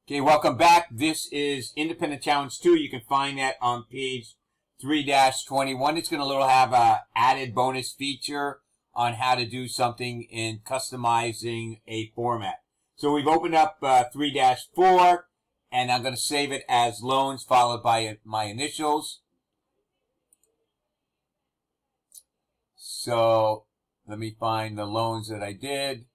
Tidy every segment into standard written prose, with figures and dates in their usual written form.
Okay, welcome back. This is Independent Challenge 2. You can find that on page 3-21. It's going to have a added bonus feature on how to do something in customizing a format. So we've opened up 3-4, and I'm going to save it as loans followed by my initials. So let me find the loans that I did.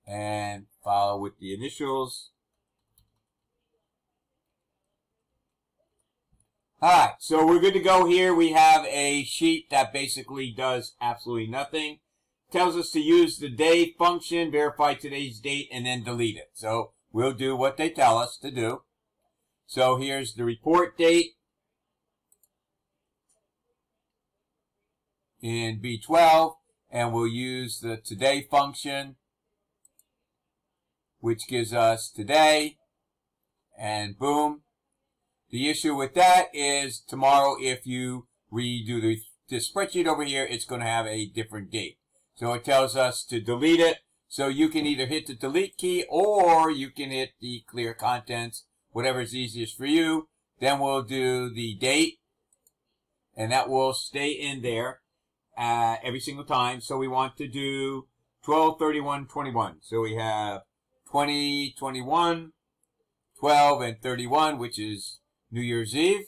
And follow with the initials. Alright, so we're good to go here. We have a sheet that basically does absolutely nothing. Tells us to use the day function, verify today's date, and then delete it. So we'll do what they tell us to do. So here's the report date in B12, and we'll use the today function, which gives us today, and boom. The issue with that is tomorrow, if you redo the spreadsheet over here, it's going to have a different date. So it tells us to delete it. So you can either hit the delete key or you can hit the clear contents, whatever is easiest for you. Then we'll do the date, and that will stay in there every single time. So we want to do 12/31/21. So we have 20, 21, 12, and 31, which is New Year's Eve.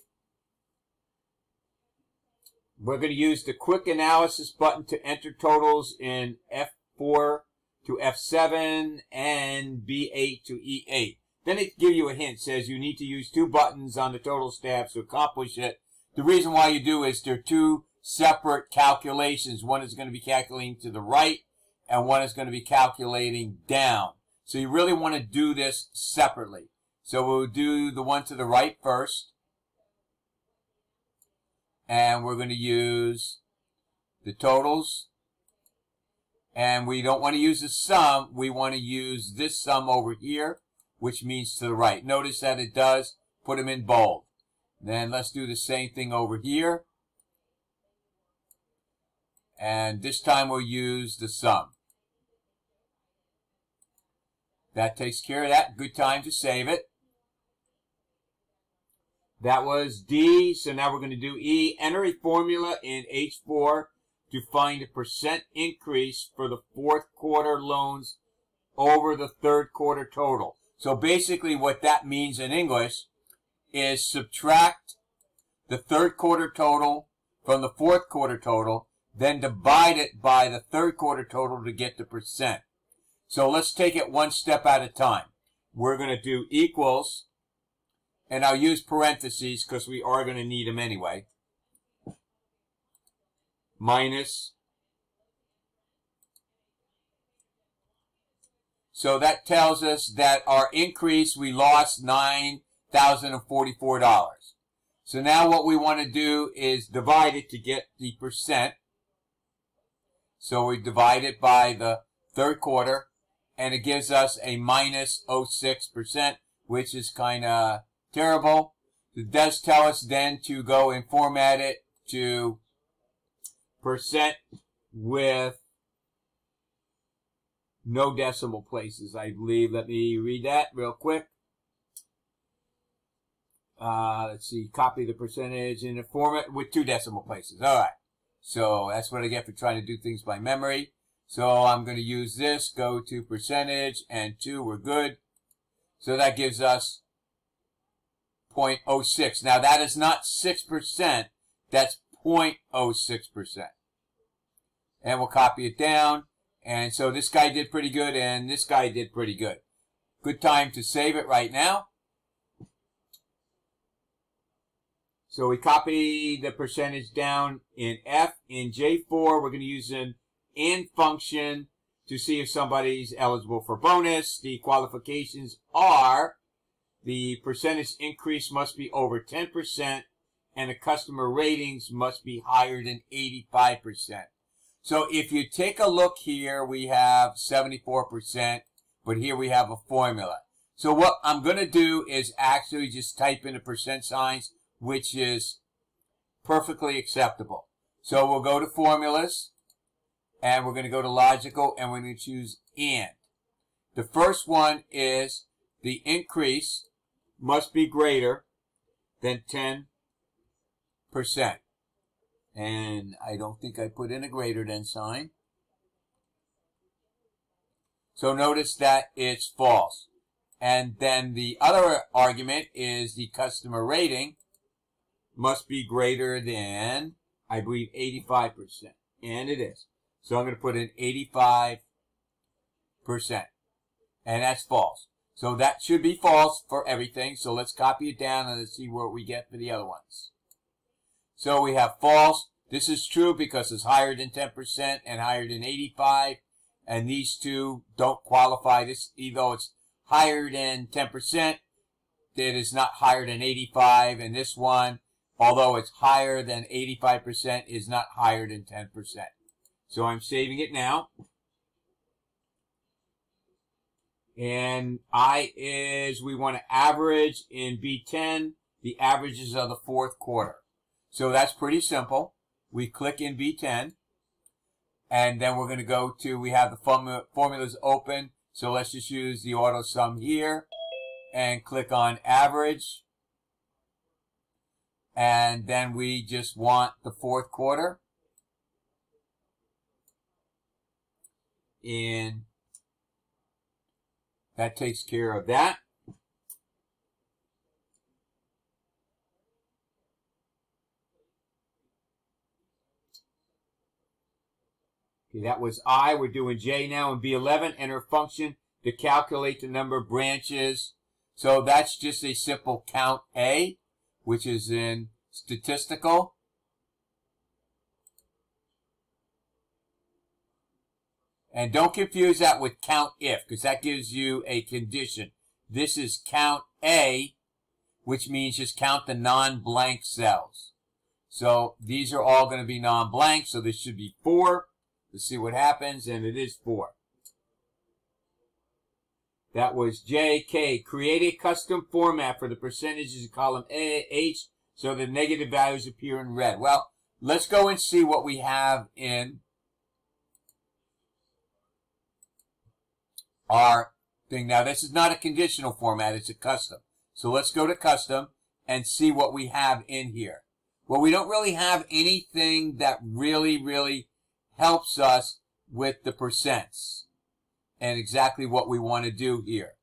We're going to use the quick analysis button to enter totals in F4 to F7 and B8 to E8. Then it gives you a hint. It says you need to use 2 buttons on the totals tab to accomplish it. The reason why you do is they're 2 separate calculations. One is going to be calculating to the right, and one is going to be calculating down. So you really want to do this separately. So we'll do the one to the right first. And we're going to use the totals. And we don't want to use the sum. We want to use this sum over here, which means to the right. Notice that it does put them in bold. Then let's do the same thing over here. And this time we'll use the sum. That takes care of that. Good time to save it. That was D. So now we're going to do E. Enter a formula in H4 to find a percent increase for the 4th quarter loans over the 3rd quarter total. So basically what that means in English is subtract the 3rd quarter total from the 4th quarter total, then divide it by the 3rd quarter total to get the percent. So let's take it one step at a time. We're going to do equals, and I'll use parentheses because we are going to need them anyway, minus. So that tells us that our increase, we lost $9,044. So now what we want to do is divide it to get the percent. So we divide it by the 3rd quarter. And it gives us a minus 0.06%, which is kind of terrible. It does tell us then to go and format it to percent with no decimal places, I believe. Let me read that real quick. Let's see, copy the percentage in a format with 2 decimal places. All right. So that's what I get for trying to do things by memory. So I'm going to use this, go to percentage, and 2, we're good. So that gives us 0.06. Now that is not 6%, that's 0.06%. And we'll copy it down. And so this guy did pretty good, and this guy did pretty good. Good time to save it right now. So we copy the percentage down in F. In J4, we're going to use an in function to see if somebody's eligible for bonus. The qualifications are the percentage increase must be over 10% and the customer ratings must be higher than 85%. So if you take a look here, we have 74%, but here we have a formula. So what I'm going to do is actually just type in the percent signs, which is perfectly acceptable. So we'll go to formulas. and we're going to go to logical, and we're going to choose and. The first one is the increase must be greater than 10%. And I don't think I put in a greater than sign. So notice that it's false. And then the other argument is the customer rating must be greater than, I believe, 85%. And it is. So I'm going to put in 85%. And that's false. So that should be false for everything. So let's copy it down and let's see what we get for the other ones. So we have false. This is true because it's higher than 10% and higher than 85. And these two don't qualify. This, though it's higher than 10%, it is not higher than 85. And this one, although it's higher than 85%, is not higher than 10%. So I'm saving it now. And I is, we want to average in B10, the averages of the fourth quarter. So that's pretty simple. We click in B10, and then we're going to go to, we have the formulas open. So let's just use the auto sum here, and click on average. And then we just want the fourth quarter. And that takes care of that. Okay, that was I. We're doing J now in B11. Enter function to calculate the number of branches. So that's just a simple count A, which is in statistical. And don't confuse that with count if, because that gives you a condition. This is count A, which means just count the non-blank cells. So these are all going to be non-blank, so this should be 4. Let's see what happens, and it is 4. That was J. K. Create a custom format for the percentages in column A, H, so the negative values appear in red. Well, let's go and see what we have in our thing. Now, this is not a conditional format, it's a custom. So let's go to custom and see what we have in here. Well, we don't really have anything that really helps us with the percents and exactly what we want to do here.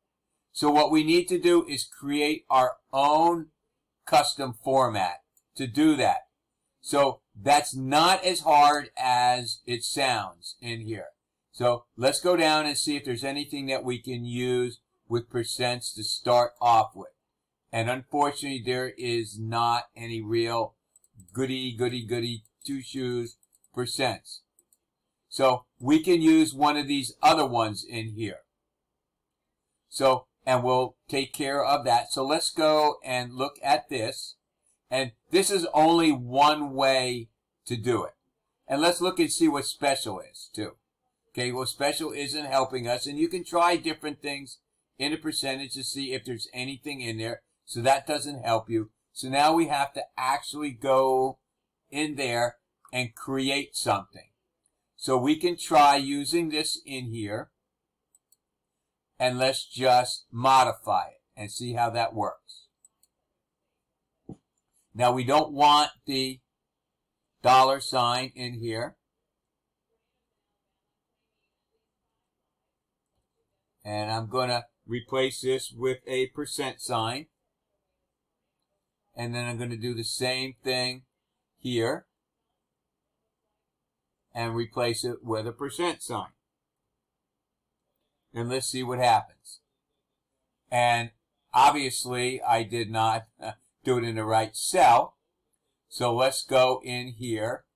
So what we need to do is create our own custom format to do that. So that's not as hard as it sounds in here. So let's go down and see if there's anything that we can use with percents to start off with. And unfortunately, there is not any real goody two-shoes percents. So we can use one of these other ones in here. So, and we'll take care of that. So let's go and look at this. And this is only one way to do it. And let's look and see what special is too. Okay, well, special isn't helping us, and you can try different things in a percentage to see if there's anything in there. So that doesn't help you. So now we have to actually go in there and create something. So we can try using this in here, and let's just modify it and see how that works. Now we don't want the $sign in here. And I'm going to replace this with a % sign. And then I'm going to do the same thing here. And replace it with a % sign. And let's see what happens. And obviously, I did not do it in the right cell. So let's go in here.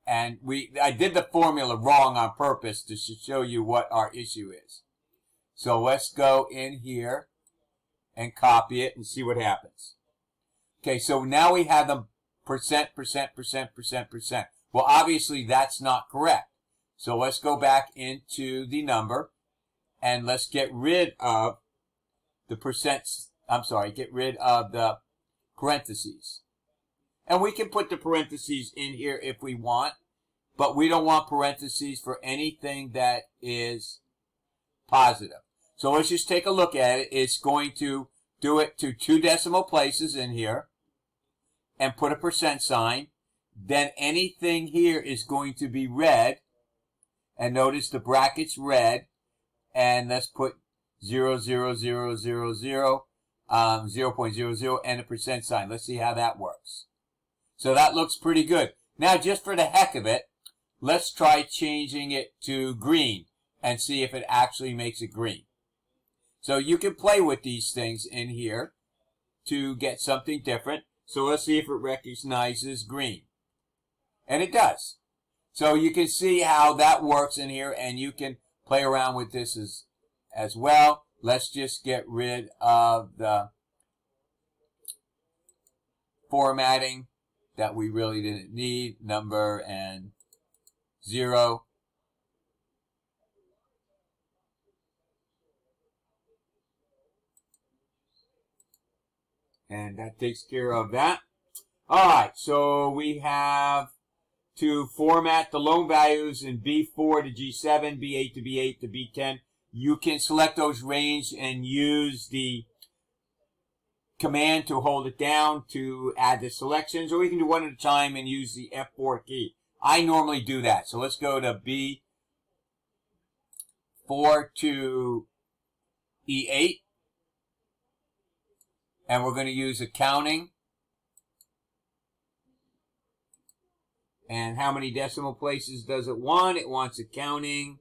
And I did the formula wrong on purpose to show you what our issue is. So let's go in here and copy it and see what happens. Okay, so now we have the %. Well, obviously that's not correct. So let's go back into the number and let's get rid of the get rid of the parentheses. And we can put the parentheses in here if we want. but we don't want parentheses for anything that is positive. So let's just take a look at it. It's going to do it to 2 decimal places in here and put a percent sign. Then anything here is going to be red. And notice the bracket's red. And let's put 0.00 and a percent sign. Let's see how that works. So that looks pretty good. Now, just for the heck of it, let's try changing it to green and see if it actually makes it green. So you can play with these things in here to get something different. So let's see if it recognizes green. And it does. So you can see how that works in here, and you can play around with this as well. Let's just get rid of the formatting that we really didn't need, number and 0. And that takes care of that. All right, so we have to format the loan values in B4 to G7, B8 to B8 to B10. You can select those range and use the command to hold it down to add the selections, or you can do one at a time and use the F4 key. I normally do that. So let's go to B4 to E8. And we're going to use accounting. And how many decimal places does it want? It wants accounting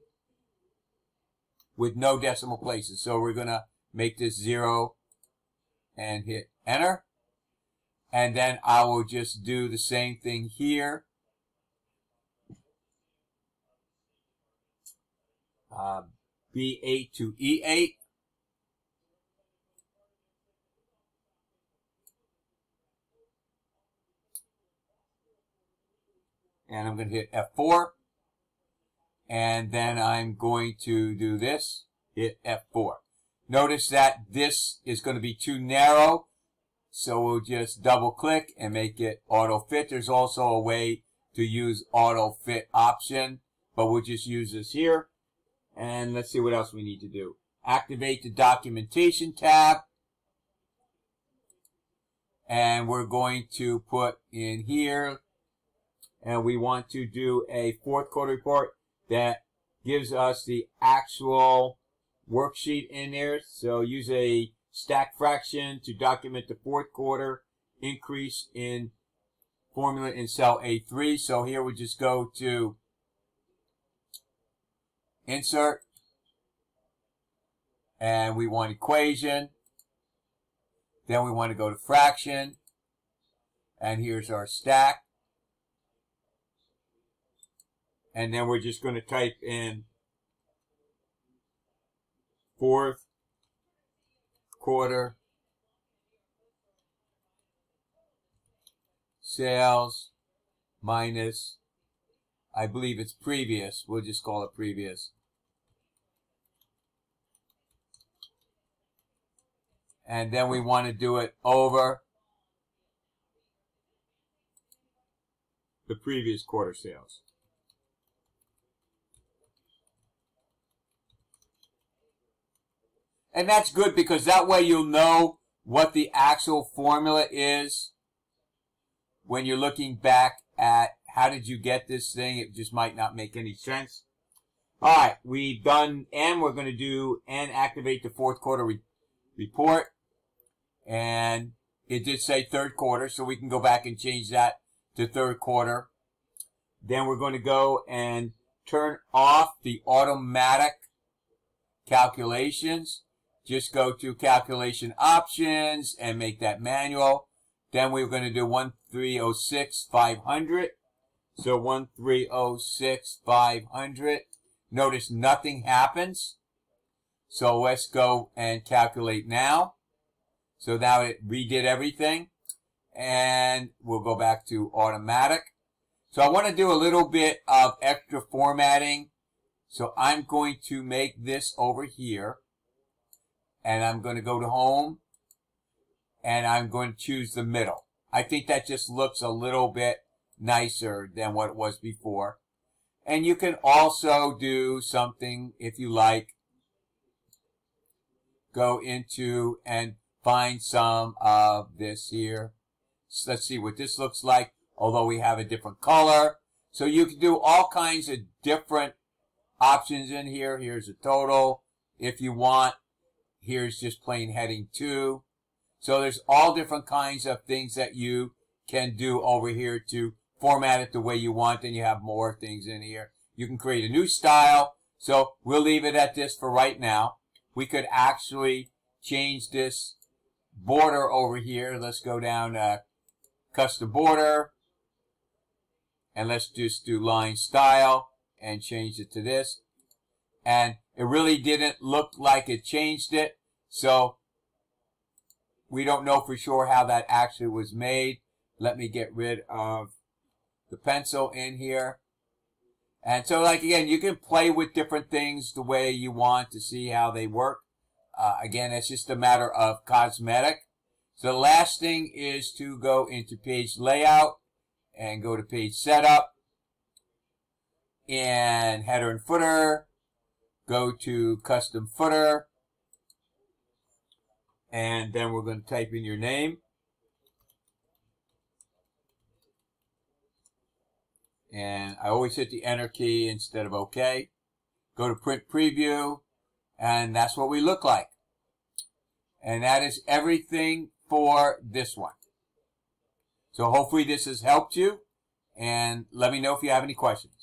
with no decimal places. So we're going to make this 0 and hit enter. And then I will just do the same thing here. B8 to E8. And I'm going to hit F4. And then I'm going to do this, hit F4. Notice that this is going to be too narrow. So we'll just double click and make it AutoFit. There's also a way to use AutoFit option, but we'll just use this here. And let's see what else we need to do. Activate the documentation tab. And we're going to put in here, and we want to do a 4th quarter report that gives us the actual worksheet in there. So use a stack fraction to document the 4th quarter increase in formula in cell A3. So here we just go to Insert, and we want equation. Then we want to go to fraction, and here's our stack. And then we're just going to type in 4th quarter sales minus, I believe it's previous. We'll just call it previous. And then we want to do it over the previous quarter sales. And that's good because that way you'll know what the actual formula is when you're looking back at how did you get this thing. It just might not make any sense. All right, we've done N. We're going to do N, activate the 4th quarter report. And it did say 3rd quarter, so we can go back and change that to 3rd quarter. Then we're going to go and turn off the automatic calculations. Just go to calculation options and make that manual. Then we're going to do 1306,500. So 1306,500. Notice nothing happens. So let's go and calculate now. So now it redid everything. And we'll go back to automatic. So I want to do a little bit of extra formatting. So I'm going to make this over here. And I'm going to go to home. And I'm going to choose the middle. I think that just looks a little bit nicer than what it was before. And you can also do something, if you like, go into and find some of this here. So let's see what this looks like, although we have a different color. So you can do all kinds of different options in here. Here's a total if you want. Here's just plain heading 2. So there's all different kinds of things that you can do over here to format it the way you want. And you have more things in here. You can create a new style. So we'll leave it at this for right now. We could actually change this border over here. Let's go down custom border. And let's just do line style and change it to this. And it really didn't look like it changed it. So we don't know for sure how that actually was made. Let me get rid of the pencil in here. And so, like, again, you can play with different things the way you want to see how they work. Again, it's just a matter of cosmetic. So the last thing is to go into page layout and go to page setup. And header and footer. Go to custom footer. And then we're going to type in your name. And I always hit the enter key instead of OK. Go to print preview. And that's what we look like. And that is everything for this one. So hopefully this has helped you. And let me know if you have any questions.